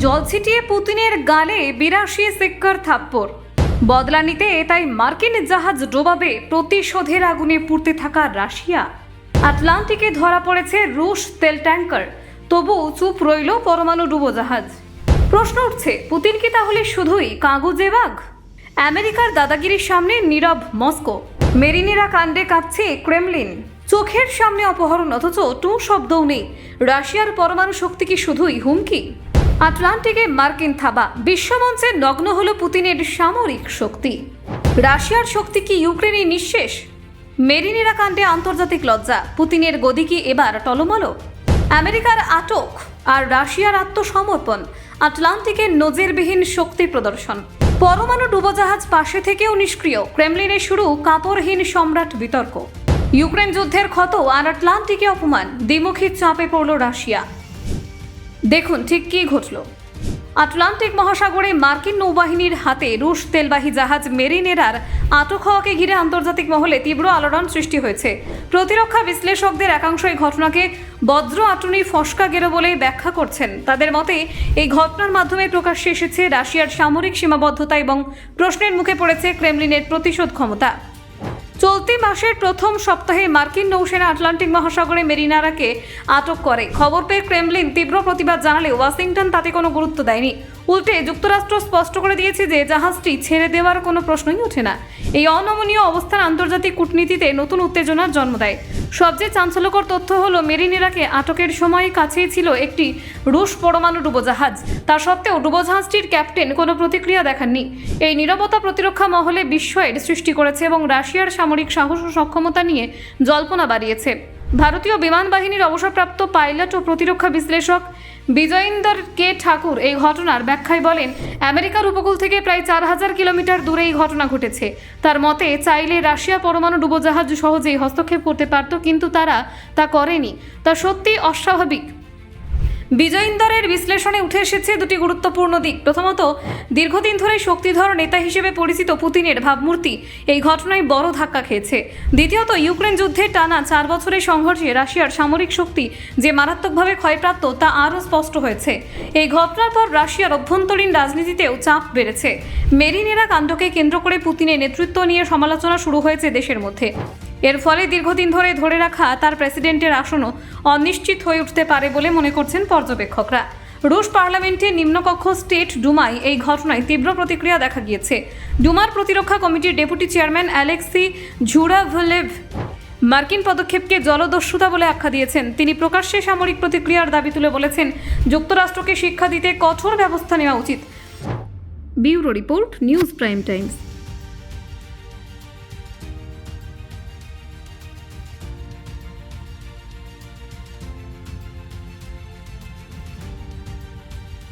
জল ছিটিয়ে পুতিনের গালে 82 সিক্কার থাপ্পড়। বদলা নিতে তাই মার্কিন জাহাজ ডোবাবে প্রতিশোধের আগুনে পুড়তে থাকা রাশিয়া। আটলান্টিকে ধরা পড়েছে রুশ তেল ট্যাঙ্কার, তবু চুপ রইল পরমাণু ডুবোজাহাজ। প্রশ্ন উঠছে, পুতিন কি তাহলে শুধুই কাগুজে বাঘ? আমেরিকার দাদাগিরির সামনে নীরব মস্কো, মেরিনেরা কাণ্ডে কাঁপছে ক্রেমলিন। চোখের সামনে অপহরণ, অথচ টু শব্দও নেই। রাশিয়ার পরমাণু শক্তি কি শুধুই হুমকি? আটলান্টিকে মার্কিন থাবা, বিশ্বমঞ্চে নগ্ন হলো পুতিনের সামরিক শক্তি। রাশিয়ার শক্তি কি ইউক্রেনে নিঃশেষ? মেরিনেরা কাণ্ডে আন্তর্জাতিক লজ্জা, পুতিনের গদি কি এবার টলমলো? আমেরিকার আটক আর রাশিয়ার আত্মসমর্পণ, আটলান্টিকে নজিরবিহীন শক্তি প্রদর্শন। পরমাণু ডুবোজাহাজ পাশে থেকেও নিষ্ক্রিয়, ক্রেমলিনে শুরু কাপড়হীন সম্রাট বিতর্ক। ইউক্রেন যুদ্ধের ক্ষত আর আটলান্টিকে অপমান, দ্বিমুখী চাপে পড়ল রাশিয়া। দেখুন ঠিক কী ঘটল। আটলান্টিক মহাসাগরে মার্কিন নৌবাহিনীর হাতে রুশ তেলবাহী জাহাজ মেরিনেরার আটক হওয়াকে ঘিরে আন্তর্জাতিক মহলে তীব্র আলোড়ন সৃষ্টি হয়েছে। প্রতিরক্ষা বিশ্লেষকদের একাংশ এই ঘটনাকে বজ্র আটুনির ফসকা গেরো বলে ব্যাখ্যা করছেন। তাদের মতে এই ঘটনার মাধ্যমে প্রকাশ্যে এসেছে রাশিয়ার সামরিক সীমাবদ্ধতা এবং প্রশ্নের মুখে পড়েছে ক্রেমলিনের প্রতিশোধ ক্ষমতা। চলতি মাসের প্রথম সপ্তাহে মার্কিন নৌসেনা আটলান্টিক মহাসাগরে মেরিনেরাকে আটক করে। খবর পেয়ে ক্রেমলিন তীব্র প্রতিবাদ জানালে ওয়াশিংটন তাতে কোনো গুরুত্ব দেয়নি। উল্টে যুক্তরাষ্ট্র স্পষ্ট করে দিয়েছে যে জাহাজটি ছেড়ে দেওয়ার কোনো প্রশ্নই ওঠে না। এই অনমনীয় অবস্থান আন্তর্জাতিক কূটনীতিতে নতুন উত্তেজনার জন্ম দেয়। সবচেয়ে চাঞ্চল্যকর তথ্য হলো, মেরিনেরাকে আটকের সময় কাছেই ছিল একটি রুশ পরমাণু ডুবোজাহাজ। তা সত্ত্বেও ডুবোজাহাজটির ক্যাপ্টেন কোনো প্রতিক্রিয়া দেখাননি। এই নীরবতা প্রতিরক্ষা মহলে বিস্ময়ের সৃষ্টি করেছে এবং রাশিয়ার সামরিক সাহস ও সক্ষমতা নিয়ে জল্পনা বাড়িয়েছে। ভারতীয় বিমান বাহিনীর অবসরপ্রাপ্ত পাইলট ও প্রতিরক্ষা বিশ্লেষক বিজয়িন্দর কে ঠাকুর এই ঘটনার ব্যাখ্যায় বলেন, আমেরিকার উপকূল থেকে প্রায় 4000 কিলোমিটার দূরে এই ঘটনা ঘটেছে। তার মতে, চাইলে রাশিয়া পরমাণু ডুবোজাহাজ সহজেই হস্তক্ষেপ করতে পারত, কিন্তু তারা তা করেনি। তা সত্যি অস্বাভাবিক। বিজয়িন্দরের বিশ্লেষণে উঠে এসেছে দুটি গুরুত্বপূর্ণ দিক। প্রথমত, দীর্ঘদিন ধরে শক্তিধর নেতা হিসেবে পরিচিত পুতিনের ভাবমূর্তি এই ঘটনায় বড় ধাক্কা খেয়েছে। দ্বিতীয়ত, ইউক্রেন যুদ্ধে টানা 4 বছরের সংঘর্ষে রাশিয়ার সামরিক শক্তি যে মারাত্মকভাবে ক্ষয়প্রাপ্ত তা আরও স্পষ্ট হয়েছে। এই ঘটনার পর রাশিয়ার অভ্যন্তরীণ রাজনীতিতেও চাপ বেড়েছে। মেরিনেরা কাণ্ডকে কেন্দ্র করে পুতিনের নেতৃত্ব নিয়ে সমালোচনা শুরু হয়েছে দেশের মধ্যে। এর ফলে দীর্ঘদিন ধরে রাখা তার প্রেসিডেন্টের আসনও অনিশ্চিত হয়ে উঠতে পারে বলে মনে করছেন পর্যবেক্ষকরা। রুশ পার্লামেন্টের নিম্নকক্ষ স্টেট ডুমায় এই ঘটনায় তীব্র প্রতিক্রিয়া দেখা গিয়েছে। ডুমার প্রতিরক্ষা কমিটির ডেপুটি চেয়ারম্যান অ্যালেক্সি ঝুরাভলেভ মার্কিন পদক্ষেপকে জলদস্যুতা বলে আখ্যা দিয়েছেন। তিনি প্রকাশ্যে সামরিক প্রতিক্রিয়ার দাবি তুলে বলেছেন, যুক্তরাষ্ট্রকে শিক্ষা দিতে কঠোর ব্যবস্থা নেওয়া উচিত। Bureau report, news prime Times.